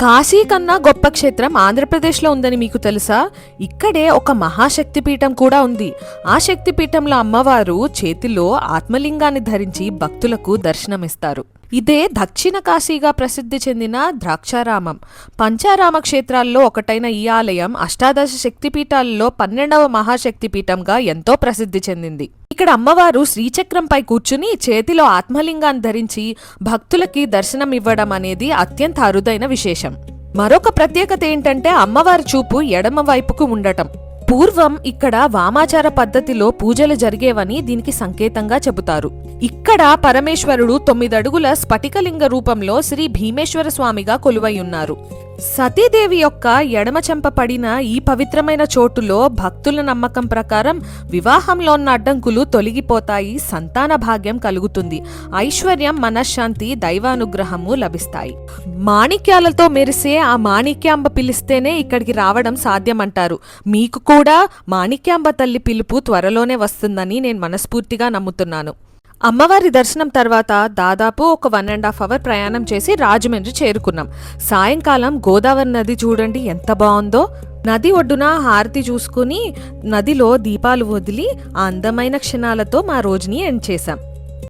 కాశీ కన్నా గొప్ప క్షేత్రం ఆంధ్రప్రదేశ్లో ఉందని మీకు తెలుసా? ఇక్కడే ఒక మహాశక్తిపీఠం కూడా ఉంది. ఆ శక్తిపీఠంలో అమ్మవారు చేతిలో ఆత్మలింగాన్ని ధరించి భక్తులకు దర్శనమిస్తారు. ఇదే దక్షిణ కాశీగా ప్రసిద్ధి చెందిన ద్రాక్షారామం. పంచారామ క్షేత్రాల్లో ఒకటైన ఈ ఆలయం అష్టాదశ శక్తిపీఠాలలో 12వ మహాశక్తిపీఠంగా ఎంతో ప్రసిద్ధి చెందింది. ఇక్కడ అమ్మవారు శ్రీచక్రంపై కూర్చుని చేతిలో ఆత్మలింగాన్ని ధరించి భక్తులకి దర్శనం ఇవ్వడం అనేది అత్యంత అరుదైన విశేషం. మరొక ప్రత్యేకత ఏంటంటే అమ్మవారి చూపు ఎడమ వైపుకు ఉండటం. పూర్వం ఇక్కడ వామాచార పద్ధతిలో పూజలు జరిగేవని దీనికి సంకేతంగా చెబుతారు. ఇక్కడ పరమేశ్వరుడు 9 అడుగుల స్ఫటికలింగ రూపంలో శ్రీ భీమేశ్వర స్వామిగా కొలువై ఉన్నారు. సతీదేవి యొక్క ఎడమ చెంప పడిన ఈ పవిత్రమైన చోటులో భక్తుల నమ్మకం ప్రకారం వివాహంలో ఉన్న అడ్డంకులు తొలగిపోతాయి, సంతాన భాగ్యం కలుగుతుంది, ఐశ్వర్యం, మనశ్శాంతి, దైవానుగ్రహము లభిస్తాయి. మాణిక్యాలతో మెరిసే ఆ మాణిక్యాంబ పిలిస్తేనే ఇక్కడికి రావడం సాధ్యమంటారు. మీకు కూడా మాణిక్యాంబ తల్లి పిలుపు త్వరలోనే వస్తుందని నేను మనస్ఫూర్తిగా నమ్ముతున్నాను. అమ్మవారి దర్శనం తర్వాత దాదాపు ఒక 1.5 అవర్ ప్రయాణం చేసి రాజమండ్రి చేరుకున్నాం. సాయంకాలం గోదావరి నది చూడండి ఎంత బాగుందో. నది ఒడ్డున హారతి చూసుకుని నదిలో దీపాలు వదిలి ఆ అందమైన క్షణాలతో మా రోజుని ఎండ్ చేశాం.